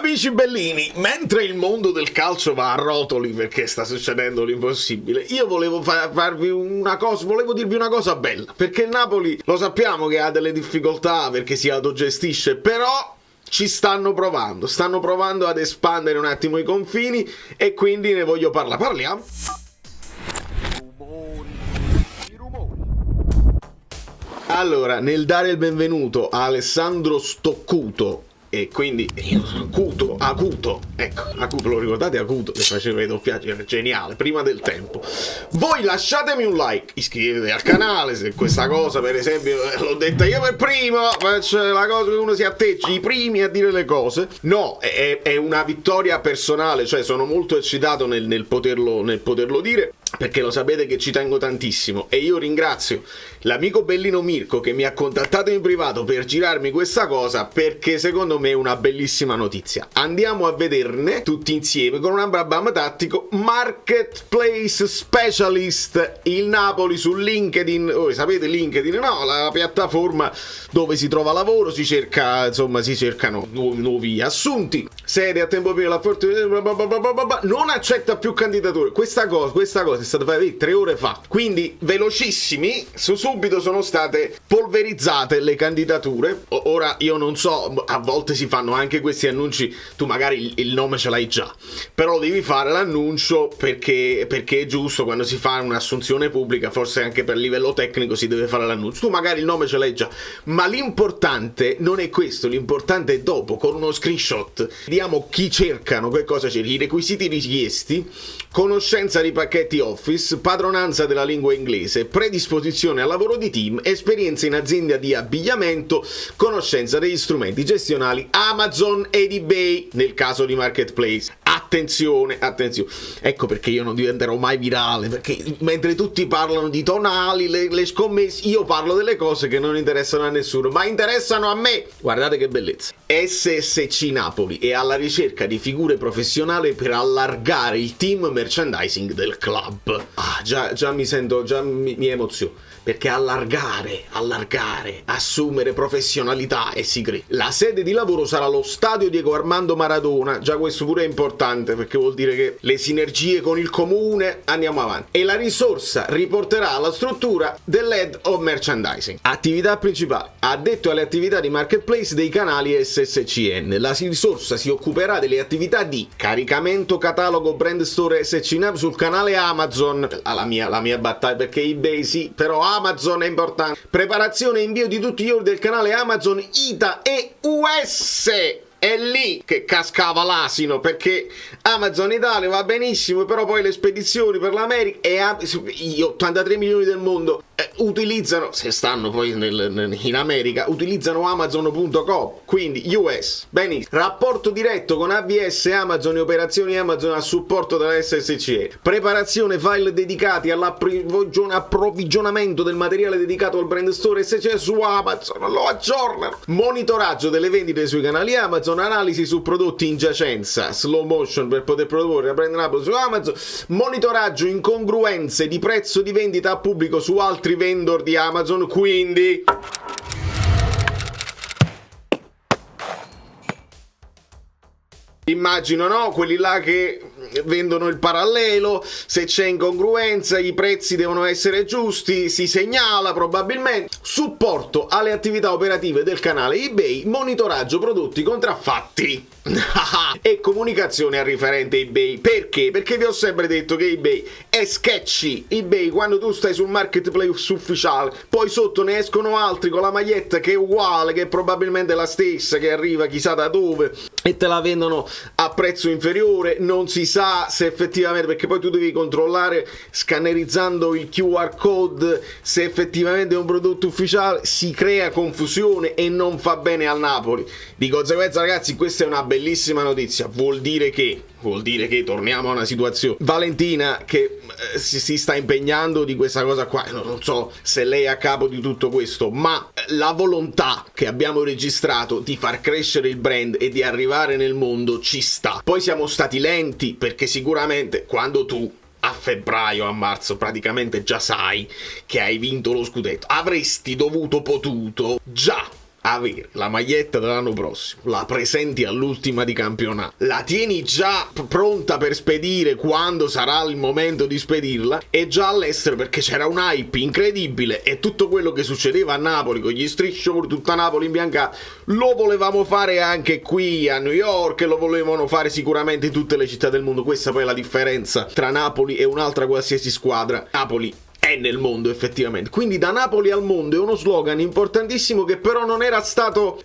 Amici bellini, mentre il mondo del calcio va a rotoli perché sta succedendo l'impossibile, io volevo farvi una cosa, volevo dirvi una cosa bella, perché il Napoli lo sappiamo che ha delle difficoltà perché si autogestisce, però ci stanno provando ad espandere un attimo i confini e quindi ne voglio parlare. Parliamo. Allora, nel dare il benvenuto a Alessandro Stoccuto, e quindi io sono Acuto, ecco, Acuto, lo ricordate Acuto che faceva i doppiaggi, era geniale, prima del tempo. Voi lasciatemi un like, iscrivetevi al canale se questa cosa, per esempio, l'ho detta io per primo, faccio la cosa che uno si atteggi i primi a dire le cose. No, è una vittoria personale, cioè sono molto eccitato nel poterlo dire, perché lo sapete che ci tengo tantissimo e io ringrazio l'amico Bellino Mirko che mi ha contattato in privato per girarmi questa cosa, perché secondo me è una bellissima notizia. Andiamo a vederne tutti insieme con un Ambrabam tattico. Marketplace Specialist, il Napoli su LinkedIn. Sapete LinkedIn, no? La piattaforma dove si trova lavoro, si cercano nuovi assunti, sede a tempo pieno, la forte non accetta più candidature. Questa cosa è stata fatta 3 ore fa, quindi velocissimi, subito sono state polverizzate le candidature. Ora io non so, a volte si fanno anche questi annunci, tu magari il nome ce l'hai già, però devi fare l'annuncio perché è giusto. Quando si fa un'assunzione pubblica, forse anche per livello tecnico si deve fare l'annuncio, tu magari il nome ce l'hai già, ma l'importante non è questo, l'importante è dopo, con uno screenshot vediamo chi cercano, che cosa cerchi, i requisiti richiesti: conoscenza di pacchetti Office, padronanza della lingua inglese, predisposizione al lavoro di team, esperienza in azienda di abbigliamento, conoscenza degli strumenti gestionali Amazon ed eBay nel caso di Marketplace. Attenzione, ecco perché io non diventerò mai virale, perché mentre tutti parlano di tonali, le scommesse, io parlo delle cose che non interessano a nessuno, ma interessano a me. Guardate che bellezza. SSC Napoli è alla ricerca di figure professionali per allargare il team merchandising del club. Già mi emoziono, perché allargare, assumere professionalità e segreto. La sede di lavoro sarà lo stadio Diego Armando Maradona, già questo pure è importante perché vuol dire che le sinergie con il comune, andiamo avanti. E la risorsa riporterà alla struttura dell'head of merchandising. Attività principali: addetto alle attività di marketplace dei canali SSCN. La risorsa si occuperà delle attività di caricamento catalogo brand store SCN sul canale Amazon, la mia battaglia, perché eBay sì, però Amazon è importante. Preparazione e invio di tutti gli ordini del canale Amazon ITA e US. È lì che cascava l'asino, perché Amazon Italia va benissimo, però poi le spedizioni per l'America e gli 83 milioni del mondo utilizzano, se stanno poi in America, utilizzano Amazon.com, quindi US. Benissimo. Rapporto diretto con ABS Amazon e operazioni Amazon a supporto della SSCE. Preparazione file dedicati all'approvvigionamento del materiale dedicato al brand store SSCE su Amazon, lo aggiornano. Monitoraggio delle vendite sui canali Amazon, analisi su prodotti in giacenza, slow motion per poter produrre la brand Napoli su Amazon, monitoraggio incongruenze di prezzo di vendita a pubblico su altri vendor di Amazon, quindi immagino, no? Quelli là che vendono il parallelo, se c'è incongruenza i prezzi devono essere giusti, si segnala probabilmente. Supporto alle attività operative del canale eBay, monitoraggio prodotti contraffatti e comunicazione al riferente eBay. Perché? Perché vi ho sempre detto che eBay è sketchy. eBay, quando tu stai sul marketplace ufficiale, poi sotto ne escono altri con la maglietta che è uguale, che è probabilmente la stessa, che arriva chissà da dove, e te la vendono a prezzo inferiore, non si sa se effettivamente, perché poi tu devi controllare scannerizzando il QR code se effettivamente è un prodotto ufficiale. Si crea confusione e non fa bene al Napoli. Di conseguenza, ragazzi, questa è una bellissima notizia. Vuol dire che torniamo a una situazione, Valentina che si sta impegnando di questa cosa qua, non so se lei è a capo di tutto questo, ma la volontà che abbiamo registrato di far crescere il brand e di arrivare nel mondo ci sta. Poi siamo stati lenti, perché sicuramente quando tu a febbraio, a marzo praticamente già sai che hai vinto lo scudetto, avresti potuto già avere la maglietta dell'anno prossimo, la presenti all'ultima di campionato, la tieni già pronta per spedire quando sarà il momento di spedirla, e già all'estero, perché c'era un hype incredibile e tutto quello che succedeva a Napoli con gli striscioni, tutta Napoli in bianca, lo volevamo fare anche qui a New York, e lo volevano fare sicuramente in tutte le città del mondo. Questa poi è la differenza tra Napoli e un'altra qualsiasi squadra. Napoli è nel mondo effettivamente, quindi da Napoli al mondo è uno slogan importantissimo, che però non era stato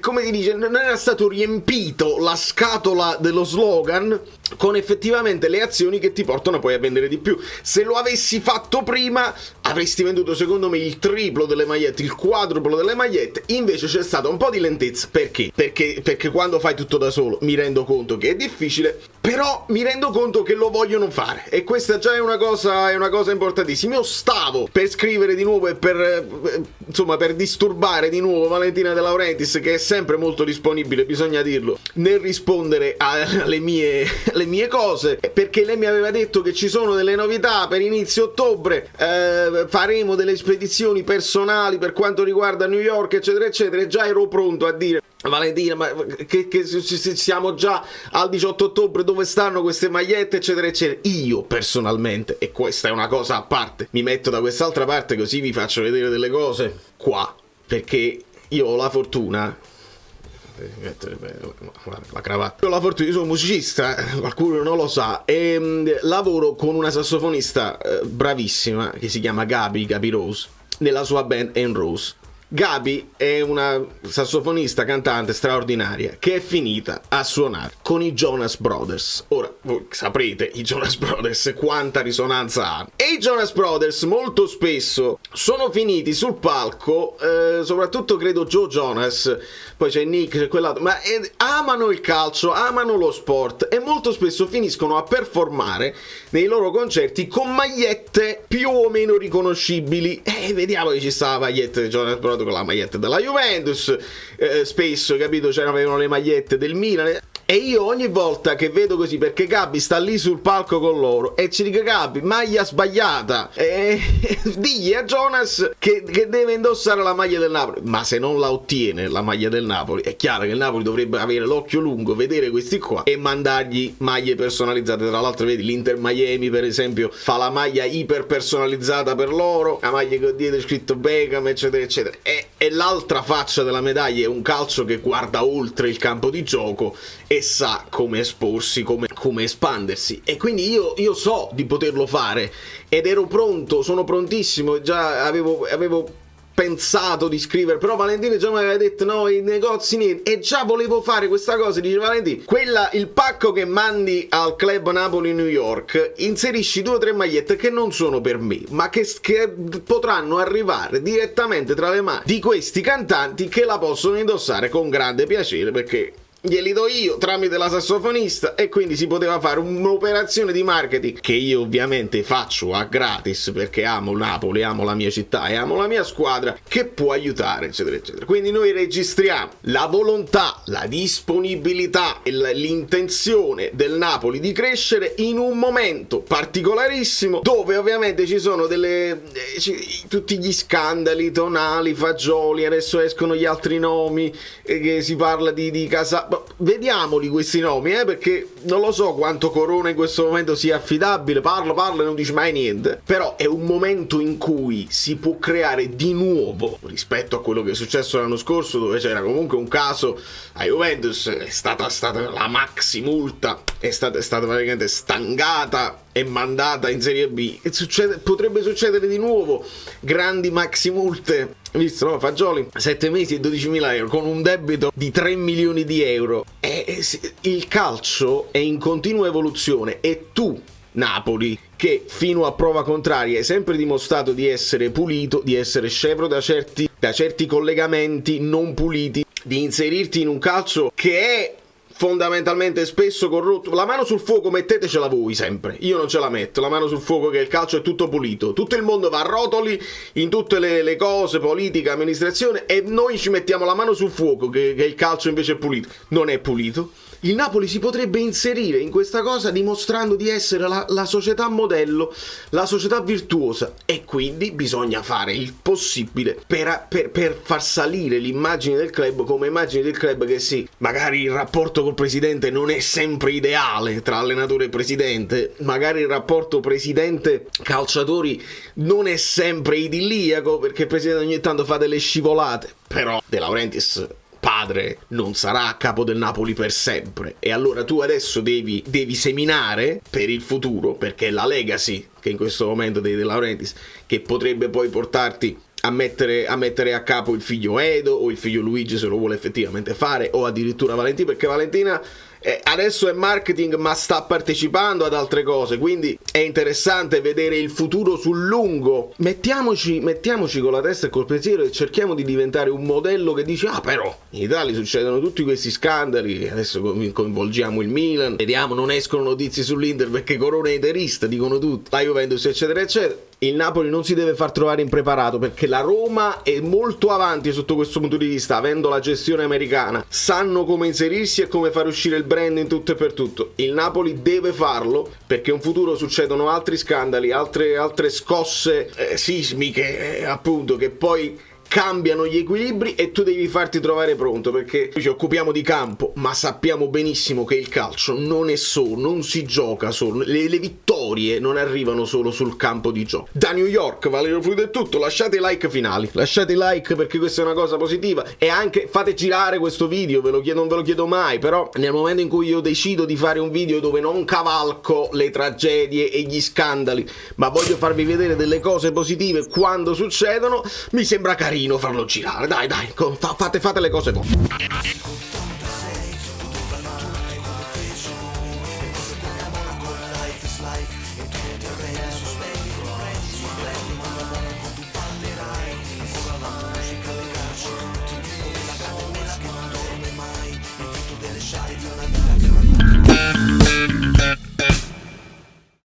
come si dice, non era stato riempito la scatola dello slogan con effettivamente le azioni che ti portano poi a vendere di più. Se lo avessi fatto prima avresti venduto secondo me il triplo delle magliette, il quadruplo delle magliette. Invece c'è stata un po' di lentezza. Perché quando fai tutto da solo mi rendo conto che è difficile, però mi rendo conto che lo vogliono fare, e questa già è una cosa importantissima. Io stavo per scrivere di nuovo e per disturbare di nuovo Valentina De Laurentiis, che è sempre molto disponibile, bisogna dirlo, nel rispondere alle mie cose, perché lei mi aveva detto che ci sono delle novità per inizio ottobre, faremo delle spedizioni personali per quanto riguarda New York, eccetera eccetera, e già ero pronto a dire: Valentina, ma che siamo già al 18 ottobre, dove stanno queste magliette, eccetera eccetera. Io personalmente, e questa è una cosa a parte, mi metto da quest'altra parte così vi faccio vedere delle cose qua, perché io ho la fortuna, la cravatta, io sono musicista, qualcuno non lo sa, e lavoro con una sassofonista bravissima che si chiama Gabi Rose, nella sua band N Rose. Gabi è una sassofonista cantante straordinaria che è finita a suonare con i Jonas Brothers. Ora, voi saprete i Jonas Brothers quanta risonanza hanno, e i Jonas Brothers molto spesso sono finiti sul palco, soprattutto credo Joe Jonas, poi c'è Nick, c'è quell'altro, ma amano il calcio, amano lo sport, e molto spesso finiscono a performare nei loro concerti con magliette più o meno riconoscibili. Vediamo che ci sta la maglietta di Jonas Brothers con la maglietta della Juventus, spesso, capito, c'erano le magliette del Milan, e io ogni volta che vedo così, perché Gabi sta lì sul palco con loro, e ci dico: Gabi, maglia sbagliata, digli a Jonas che deve indossare la maglia del Napoli. Ma se non la ottiene la maglia del Napoli, è chiaro che il Napoli dovrebbe avere l'occhio lungo, vedere questi qua e mandargli maglie personalizzate. Tra l'altro vedi, l'Inter Miami per esempio fa la maglia iper personalizzata per loro, la maglia che dietro è scritto Beckham, eccetera eccetera, e l'altra faccia della medaglia è un calcio che guarda oltre il campo di gioco e sa come esporsi, come espandersi, e quindi io so di poterlo fare, ed ero pronto, sono prontissimo, già avevo pensato di scrivere, però Valentina già mi aveva detto no, i negozi niente, e già volevo fare questa cosa. Dice: Valentina, il pacco che mandi al club Napoli New York, inserisci 2 o 3 magliette che non sono per me, ma che potranno arrivare direttamente tra le mani di questi cantanti, che la possono indossare con grande piacere, perché glieli do io tramite la sassofonista, e quindi si poteva fare un'operazione di marketing che io ovviamente faccio a gratis, perché amo Napoli, amo la mia città e amo la mia squadra, che può aiutare, eccetera eccetera. Quindi noi registriamo la volontà, la disponibilità e l'intenzione del Napoli di crescere in un momento particolarissimo, dove ovviamente ci sono tutti gli scandali, Tonali, Fagioli, adesso escono gli altri nomi, che si parla di Casa. Vediamoli questi nomi, perché non lo so quanto Corona in questo momento sia affidabile, parla e non dice mai niente, però è un momento in cui si può creare di nuovo, rispetto a quello che è successo l'anno scorso, dove c'era comunque un caso a Juventus, è stata la maxi multa, è stata praticamente stangata e mandata in Serie B, potrebbe succedere di nuovo, grandi maxi multe, visto, no? Fagioli 7 mesi e 12.000 euro con un debito di 3 milioni di euro. Il calcio è in continua evoluzione, e tu, Napoli, che fino a prova contraria hai sempre dimostrato di essere pulito, di essere scevro da certi collegamenti non puliti, di inserirti in un calcio che è fondamentalmente spesso corrotto. La mano sul fuoco mettetecela voi sempre, io non ce la metto la mano sul fuoco che il calcio è tutto pulito, tutto il mondo va a rotoli in tutte le cose, politica, amministrazione, e noi ci mettiamo la mano sul fuoco che il calcio invece è pulito. Non è pulito. il Napoli si potrebbe inserire in questa cosa dimostrando di essere la società modello, la società virtuosa, e quindi bisogna fare il possibile per far salire l'immagine del club come immagine del club che sì, magari il rapporto col presidente non è sempre ideale tra allenatore e presidente, magari il rapporto presidente-calciatori non è sempre idilliaco perché il presidente ogni tanto fa delle scivolate, però De Laurentiis padre non sarà a capo del Napoli per sempre, e allora tu adesso devi seminare per il futuro, perché è la legacy che in questo momento dei De Laurentiis che potrebbe poi portarti a mettere a capo il figlio Edo o il figlio Luigi se lo vuole effettivamente fare, o addirittura Valentina, perché Valentina adesso è marketing ma sta partecipando ad altre cose, quindi è interessante vedere il futuro sul lungo. Mettiamoci con la testa e col pensiero e cerchiamo di diventare un modello che dice però in Italia succedono tutti questi scandali, adesso coinvolgiamo il Milan, vediamo, non escono notizie sull'Inter perché Corona è interista, dicono tutti, la Juventus eccetera eccetera. Il Napoli non si deve far trovare impreparato, perché la Roma è molto avanti sotto questo punto di vista, avendo la gestione americana, sanno come inserirsi e come far uscire il brand in tutto e per tutto. Il Napoli deve farlo, perché in futuro succedono altri scandali, altre scosse sismiche, appunto, che poi cambiano gli equilibri e tu devi farti trovare pronto, perché ci occupiamo di campo ma sappiamo benissimo che il calcio non è solo, non si gioca solo, le vittorie non arrivano solo sul campo di gioco. Da New York, Valerio Fluido è tutto, lasciate i like finali, lasciate i like perché questa è una cosa positiva, e anche fate girare questo video, non ve lo chiedo mai, però nel momento in cui io decido di fare un video dove non cavalco le tragedie e gli scandali ma voglio farvi vedere delle cose positive quando succedono, mi sembra carino farlo girare, dai, fate le cose buone.